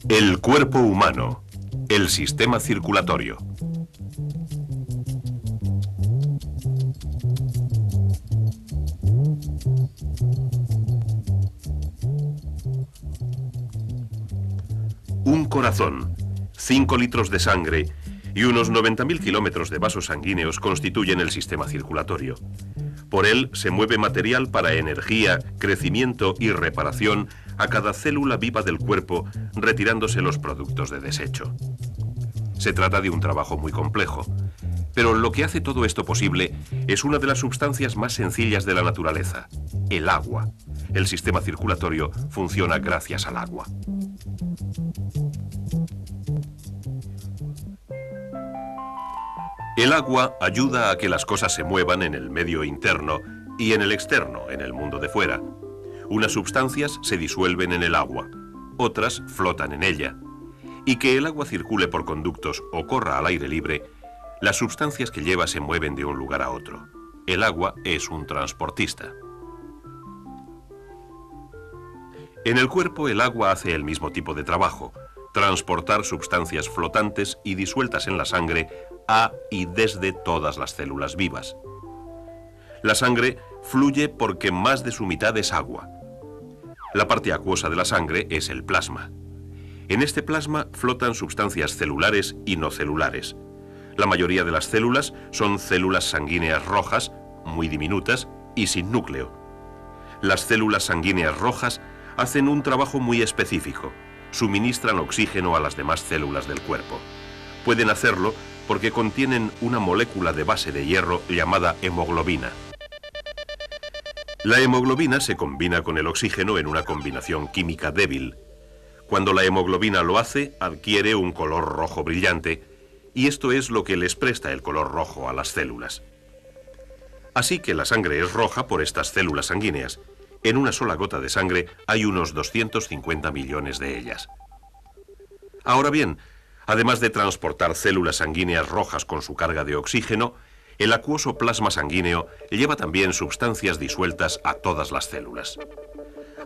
El cuerpo humano, el sistema circulatorio. Un corazón, 5 litros de sangre y unos 90.000 kilómetros de vasos sanguíneos constituyen el sistema circulatorio. Por él se mueve material para energía, crecimiento y reparación a cada célula viva del cuerpo, retirándose los productos de desecho. Se trata de un trabajo muy complejo, pero lo que hace todo esto posible es una de las sustancias más sencillas de la naturaleza, el agua. El sistema circulatorio funciona gracias al agua. El agua ayuda a que las cosas se muevan en el medio interno y en el externo, en el mundo de fuera. Unas sustancias se disuelven en el agua, otras flotan en ella. Y que el agua circule por conductos o corra al aire libre, las sustancias que lleva se mueven de un lugar a otro. El agua es un transportista. En el cuerpo el agua hace el mismo tipo de trabajo, transportar sustancias flotantes y disueltas en la sangre a y desde todas las células vivas. La sangre fluye porque más de su mitad es agua. La parte acuosa de la sangre es el plasma. En este plasma flotan sustancias celulares y no celulares. La mayoría de las células son células sanguíneas rojas, muy diminutas y sin núcleo. Las células sanguíneas rojas hacen un trabajo muy específico. Suministran oxígeno a las demás células del cuerpo. Pueden hacerlo porque contienen una molécula de base de hierro llamada hemoglobina. La hemoglobina se combina con el oxígeno en una combinación química débil. Cuando la hemoglobina lo hace, adquiere un color rojo brillante, y esto es lo que les presta el color rojo a las células. Así que la sangre es roja por estas células sanguíneas. En una sola gota de sangre hay unos 250 millones de ellas. Ahora bien, además de transportar células sanguíneas rojas con su carga de oxígeno, el acuoso plasma sanguíneo lleva también sustancias disueltas a todas las células.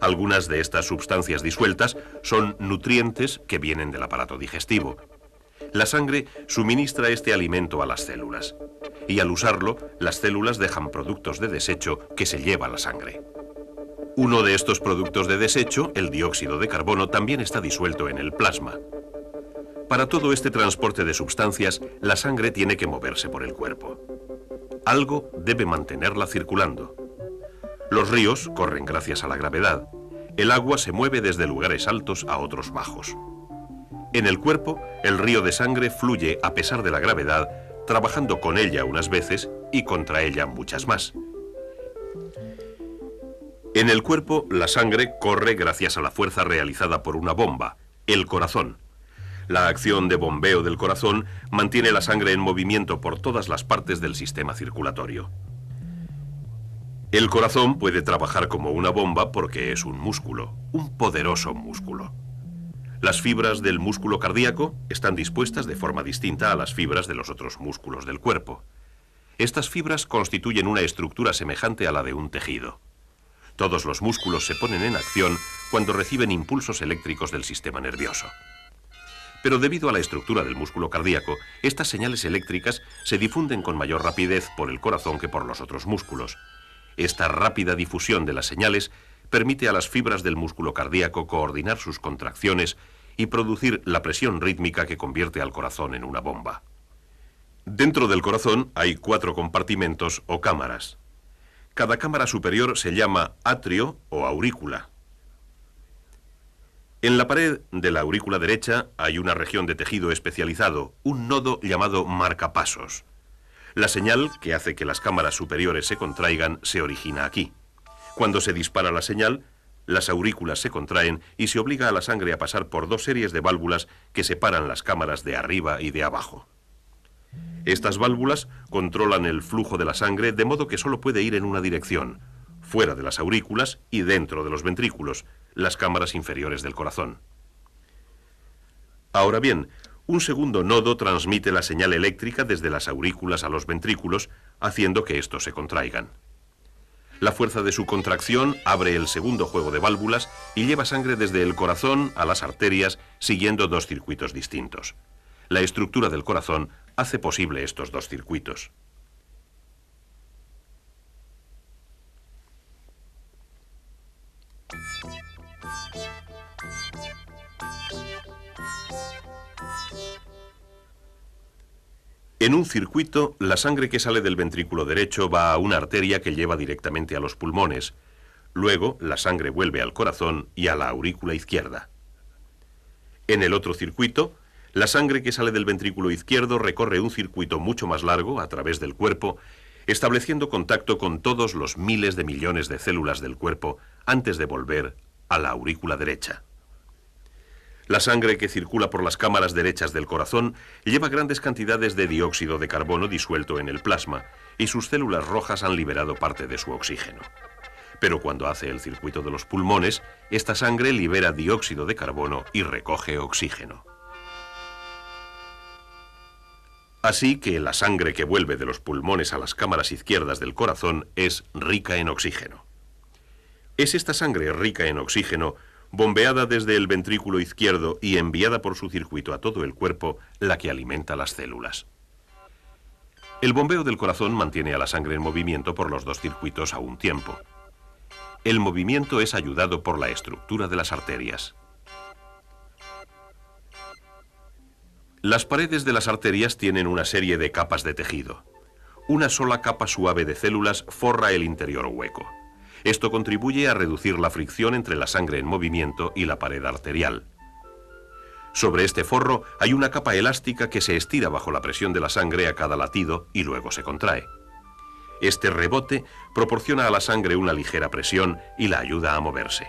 Algunas de estas sustancias disueltas son nutrientes que vienen del aparato digestivo. La sangre suministra este alimento a las células, y al usarlo, las células dejan productos de desecho que se lleva la sangre. Uno de estos productos de desecho, el dióxido de carbono, también está disuelto en el plasma. Para todo este transporte de sustancias, la sangre tiene que moverse por el cuerpo. Algo debe mantenerla circulando. Los ríos corren gracias a la gravedad. El agua se mueve desde lugares altos a otros bajos. En el cuerpo, el río de sangre fluye a pesar de la gravedad, trabajando con ella unas veces y contra ella muchas más. En el cuerpo, la sangre corre gracias a la fuerza realizada por una bomba, el corazón. La acción de bombeo del corazón mantiene la sangre en movimiento por todas las partes del sistema circulatorio. El corazón puede trabajar como una bomba porque es un músculo, un poderoso músculo. Las fibras del músculo cardíaco están dispuestas de forma distinta a las fibras de los otros músculos del cuerpo. Estas fibras constituyen una estructura semejante a la de un tejido. Todos los músculos se ponen en acción cuando reciben impulsos eléctricos del sistema nervioso. Pero debido a la estructura del músculo cardíaco, estas señales eléctricas se difunden con mayor rapidez por el corazón que por los otros músculos. Esta rápida difusión de las señales permite a las fibras del músculo cardíaco coordinar sus contracciones y producir la presión rítmica que convierte al corazón en una bomba. Dentro del corazón hay 4 compartimentos o cámaras. Cada cámara superior se llama atrio o aurícula. En la pared de la aurícula derecha hay una región de tejido especializado, un nodo llamado marcapasos. La señal que hace que las cámaras superiores se contraigan se origina aquí. Cuando se dispara la señal, las aurículas se contraen y se obliga a la sangre a pasar por 2 series de válvulas que separan las cámaras de arriba y de abajo. Estas válvulas controlan el flujo de la sangre de modo que solo puede ir en una dirección, fuera de las aurículas y dentro de los ventrículos, las cámaras inferiores del corazón. Ahora bien, un segundo nodo transmite la señal eléctrica desde las aurículas a los ventrículos, haciendo que estos se contraigan. La fuerza de su contracción abre el segundo juego de válvulas y lleva sangre desde el corazón a las arterias siguiendo dos circuitos distintos. La estructura del corazón hace posible estos dos circuitos. En un circuito, la sangre que sale del ventrículo derecho va a una arteria que lleva directamente a los pulmones. Luego, la sangre vuelve al corazón y a la aurícula izquierda. En el otro circuito, la sangre que sale del ventrículo izquierdo recorre un circuito mucho más largo a través del cuerpo, estableciendo contacto con todos los miles de millones de células del cuerpo antes de volver a la aurícula derecha. La sangre que circula por las cámaras derechas del corazón lleva grandes cantidades de dióxido de carbono disuelto en el plasma y sus células rojas han liberado parte de su oxígeno. Pero cuando hace el circuito de los pulmones, esta sangre libera dióxido de carbono y recoge oxígeno. Así que la sangre que vuelve de los pulmones a las cámaras izquierdas del corazón es rica en oxígeno. Es esta sangre rica en oxígeno, bombeada desde el ventrículo izquierdo y enviada por su circuito a todo el cuerpo, la que alimenta las células. El bombeo del corazón mantiene a la sangre en movimiento por los dos circuitos a un tiempo. El movimiento es ayudado por la estructura de las arterias. Las paredes de las arterias tienen una serie de capas de tejido. Una sola capa suave de células forra el interior hueco. Esto contribuye a reducir la fricción entre la sangre en movimiento y la pared arterial. Sobre este forro hay una capa elástica que se estira bajo la presión de la sangre a cada latido y luego se contrae. Este rebote proporciona a la sangre una ligera presión y la ayuda a moverse.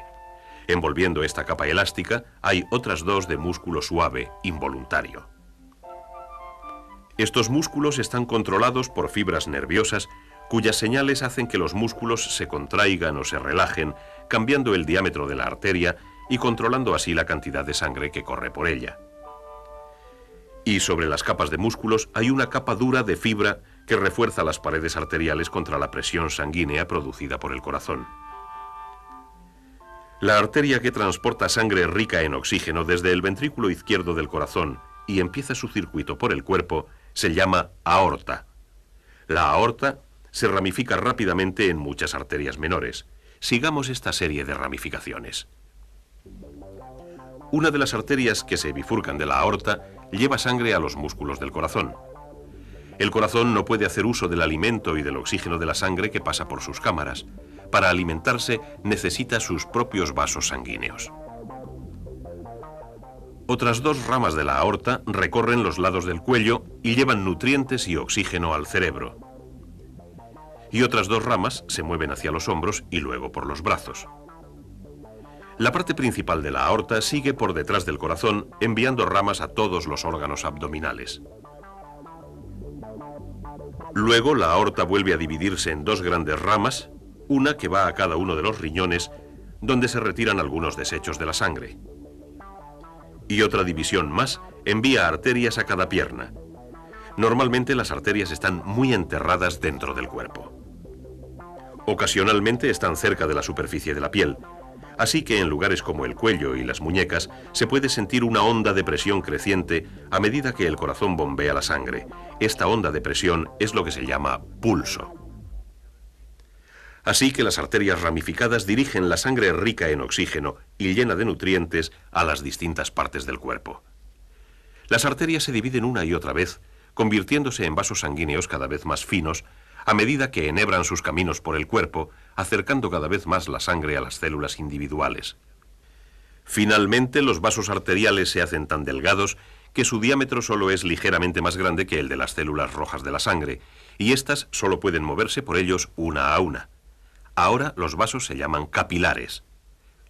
Envolviendo esta capa elástica hay otras dos de músculo suave, involuntario. Estos músculos están controlados por fibras nerviosas cuyas señales hacen que los músculos se contraigan o se relajen, cambiando el diámetro de la arteria y controlando así la cantidad de sangre que corre por ella. Y sobre las capas de músculos hay una capa dura de fibra que refuerza las paredes arteriales contra la presión sanguínea producida por el corazón. La arteria que transporta sangre rica en oxígeno desde el ventrículo izquierdo del corazón y empieza su circuito por el cuerpo se llama aorta. La aorta se ramifica rápidamente en muchas arterias menores. Sigamos esta serie de ramificaciones. Una de las arterias que se bifurcan de la aorta lleva sangre a los músculos del corazón. El corazón no puede hacer uso del alimento y del oxígeno de la sangre que pasa por sus cámaras. Para alimentarse necesita sus propios vasos sanguíneos. Otras dos ramas de la aorta recorren los lados del cuello y llevan nutrientes y oxígeno al cerebro. Y otras dos ramas se mueven hacia los hombros y luego por los brazos. La parte principal de la aorta sigue por detrás del corazón, enviando ramas a todos los órganos abdominales. Luego la aorta vuelve a dividirse en dos grandes ramas, una que va a cada uno de los riñones, donde se retiran algunos desechos de la sangre. Y otra división más envía arterias a cada pierna. Normalmente las arterias están muy enterradas dentro del cuerpo. Ocasionalmente están cerca de la superficie de la piel, así que en lugares como el cuello y las muñecas se puede sentir una onda de presión creciente a medida que el corazón bombea la sangre. Esta onda de presión es lo que se llama pulso. Así que las arterias ramificadas dirigen la sangre rica en oxígeno y llena de nutrientes a las distintas partes del cuerpo. Las arterias se dividen una y otra vez, convirtiéndose en vasos sanguíneos cada vez más finos, a medida que enhebran sus caminos por el cuerpo, acercando cada vez más la sangre a las células individuales. Finalmente, los vasos arteriales se hacen tan delgados que su diámetro solo es ligeramente más grande que el de las células rojas de la sangre, y éstas solo pueden moverse por ellos una a una. Ahora los vasos se llaman capilares.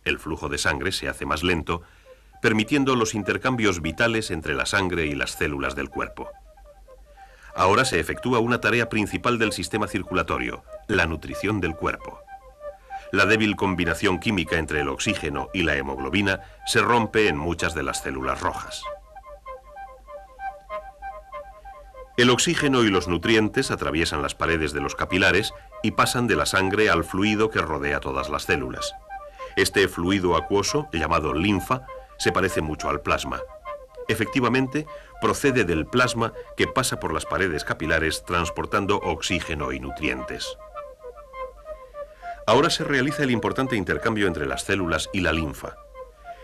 El flujo de sangre se hace más lento, permitiendo los intercambios vitales entre la sangre y las células del cuerpo. Ahora se efectúa una tarea principal del sistema circulatorio, la nutrición del cuerpo. La débil combinación química entre el oxígeno y la hemoglobina se rompe en muchas de las células rojas. El oxígeno y los nutrientes atraviesan las paredes de los capilares y pasan de la sangre al fluido que rodea todas las células. Este fluido acuoso, llamado linfa, se parece mucho al plasma. Efectivamente, procede del plasma que pasa por las paredes capilares transportando oxígeno y nutrientes. Ahora se realiza el importante intercambio entre las células y la linfa.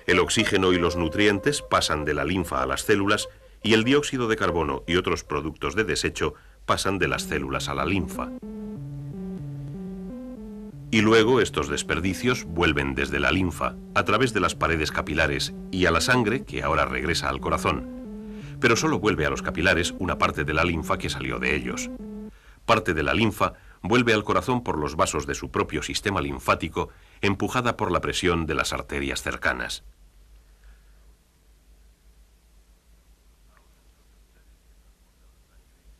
El oxígeno y los nutrientes pasan de la linfa a las células y el dióxido de carbono y otros productos de desecho pasan de las células a la linfa. Y luego estos desperdicios vuelven desde la linfa, a través de las paredes capilares y a la sangre, que ahora regresa al corazón. Pero solo vuelve a los capilares una parte de la linfa que salió de ellos. Parte de la linfa vuelve al corazón por los vasos de su propio sistema linfático, empujada por la presión de las arterias cercanas.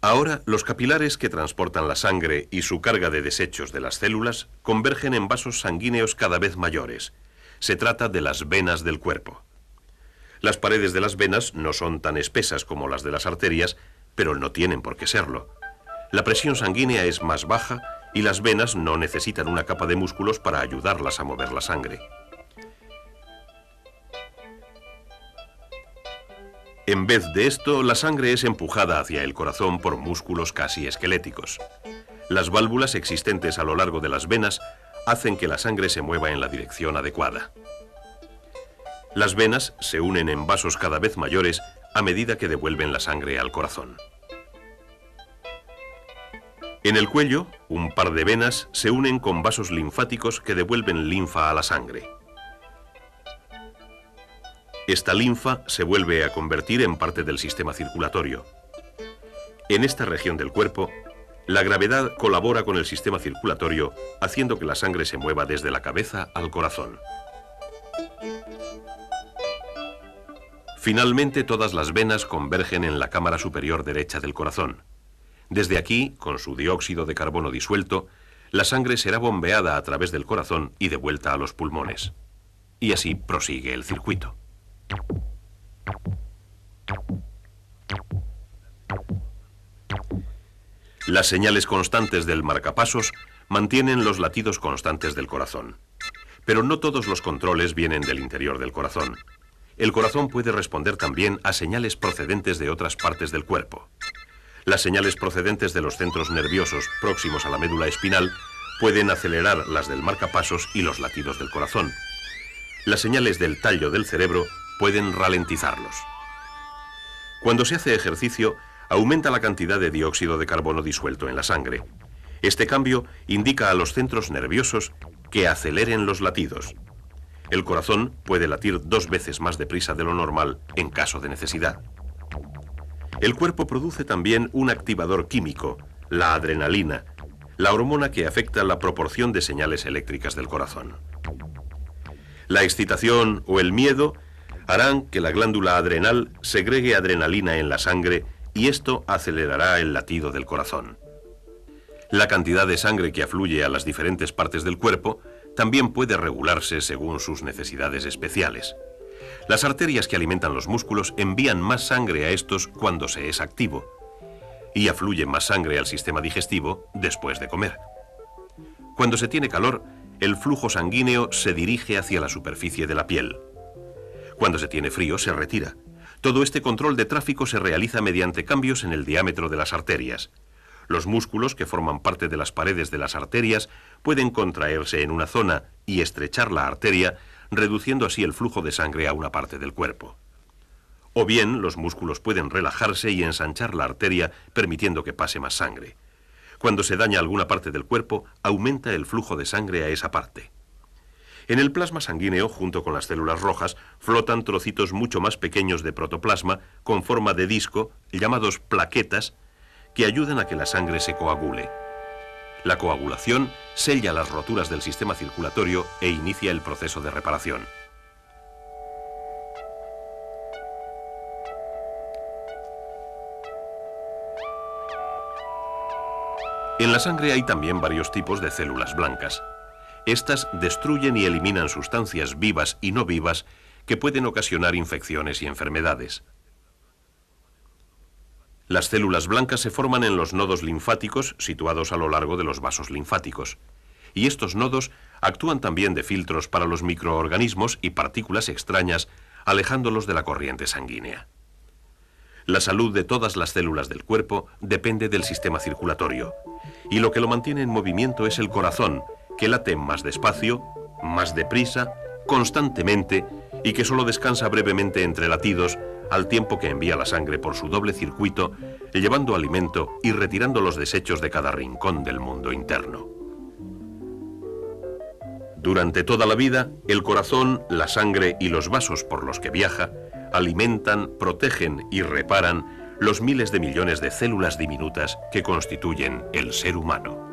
Ahora, los capilares que transportan la sangre y su carga de desechos de las células convergen en vasos sanguíneos cada vez mayores. Se trata de las venas del cuerpo. Las paredes de las venas no son tan espesas como las de las arterias, pero no tienen por qué serlo. La presión sanguínea es más baja y las venas no necesitan una capa de músculos para ayudarlas a mover la sangre. En vez de esto, la sangre es empujada hacia el corazón por músculos casi esqueléticos. Las válvulas existentes a lo largo de las venas hacen que la sangre se mueva en la dirección adecuada. Las venas se unen en vasos cada vez mayores a medida que devuelven la sangre al corazón. En el cuello, un par de venas se unen con vasos linfáticos que devuelven linfa a la sangre. Esta linfa se vuelve a convertir en parte del sistema circulatorio. En esta región del cuerpo, la gravedad colabora con el sistema circulatorio, haciendo que la sangre se mueva desde la cabeza al corazón. Finalmente, todas las venas convergen en la cámara superior derecha del corazón. Desde aquí, con su dióxido de carbono disuelto, la sangre será bombeada a través del corazón y devuelta a los pulmones. Y así prosigue el circuito. Las señales constantes del marcapasos mantienen los latidos constantes del corazón. Pero no todos los controles vienen del interior del corazón. El corazón puede responder también a señales procedentes de otras partes del cuerpo. Las señales procedentes de los centros nerviosos próximos a la médula espinal pueden acelerar las del marcapasos y los latidos del corazón. Las señales del tallo del cerebro pueden ralentizarlos. Cuando se hace ejercicio, aumenta la cantidad de dióxido de carbono disuelto en la sangre. Este cambio indica a los centros nerviosos que aceleren los latidos. El corazón puede latir 2 veces más deprisa de lo normal en caso de necesidad. El cuerpo produce también un activador químico, la adrenalina, la hormona que afecta la proporción de señales eléctricas del corazón. La excitación o el miedo harán que la glándula adrenal segregue adrenalina en la sangre y esto acelerará el latido del corazón. La cantidad de sangre que afluye a las diferentes partes del cuerpo también puede regularse según sus necesidades especiales. Las arterias que alimentan los músculos envían más sangre a estos cuando se es activo y afluye más sangre al sistema digestivo después de comer. Cuando se tiene calor, el flujo sanguíneo se dirige hacia la superficie de la piel. Cuando se tiene frío, se retira. Todo este control de tráfico se realiza mediante cambios en el diámetro de las arterias. Los músculos que forman parte de las paredes de las arterias pueden contraerse en una zona y estrechar la arteria, reduciendo así el flujo de sangre a una parte del cuerpo. O bien, los músculos pueden relajarse y ensanchar la arteria, permitiendo que pase más sangre. Cuando se daña alguna parte del cuerpo, aumenta el flujo de sangre a esa parte. En el plasma sanguíneo, junto con las células rojas, flotan trocitos mucho más pequeños de protoplasma con forma de disco, llamados plaquetas, que ayudan a que la sangre se coagule. La coagulación sella las roturas del sistema circulatorio e inicia el proceso de reparación. En la sangre hay también varios tipos de células blancas. Estas destruyen y eliminan sustancias vivas y no vivas que pueden ocasionar infecciones y enfermedades. Las células blancas se forman en los nodos linfáticos situados a lo largo de los vasos linfáticos. Y estos nodos actúan también de filtros para los microorganismos y partículas extrañas, alejándolos de la corriente sanguínea. La salud de todas las células del cuerpo depende del sistema circulatorio, y lo que lo mantiene en movimiento es el corazón, que late más despacio, más deprisa, constantemente, y que solo descansa brevemente entre latidos, al tiempo que envía la sangre por su doble circuito, llevando alimento y retirando los desechos de cada rincón del mundo interno. Durante toda la vida, el corazón, la sangre y los vasos por los que viaja alimentan, protegen y reparan los miles de millones de células diminutas que constituyen el ser humano.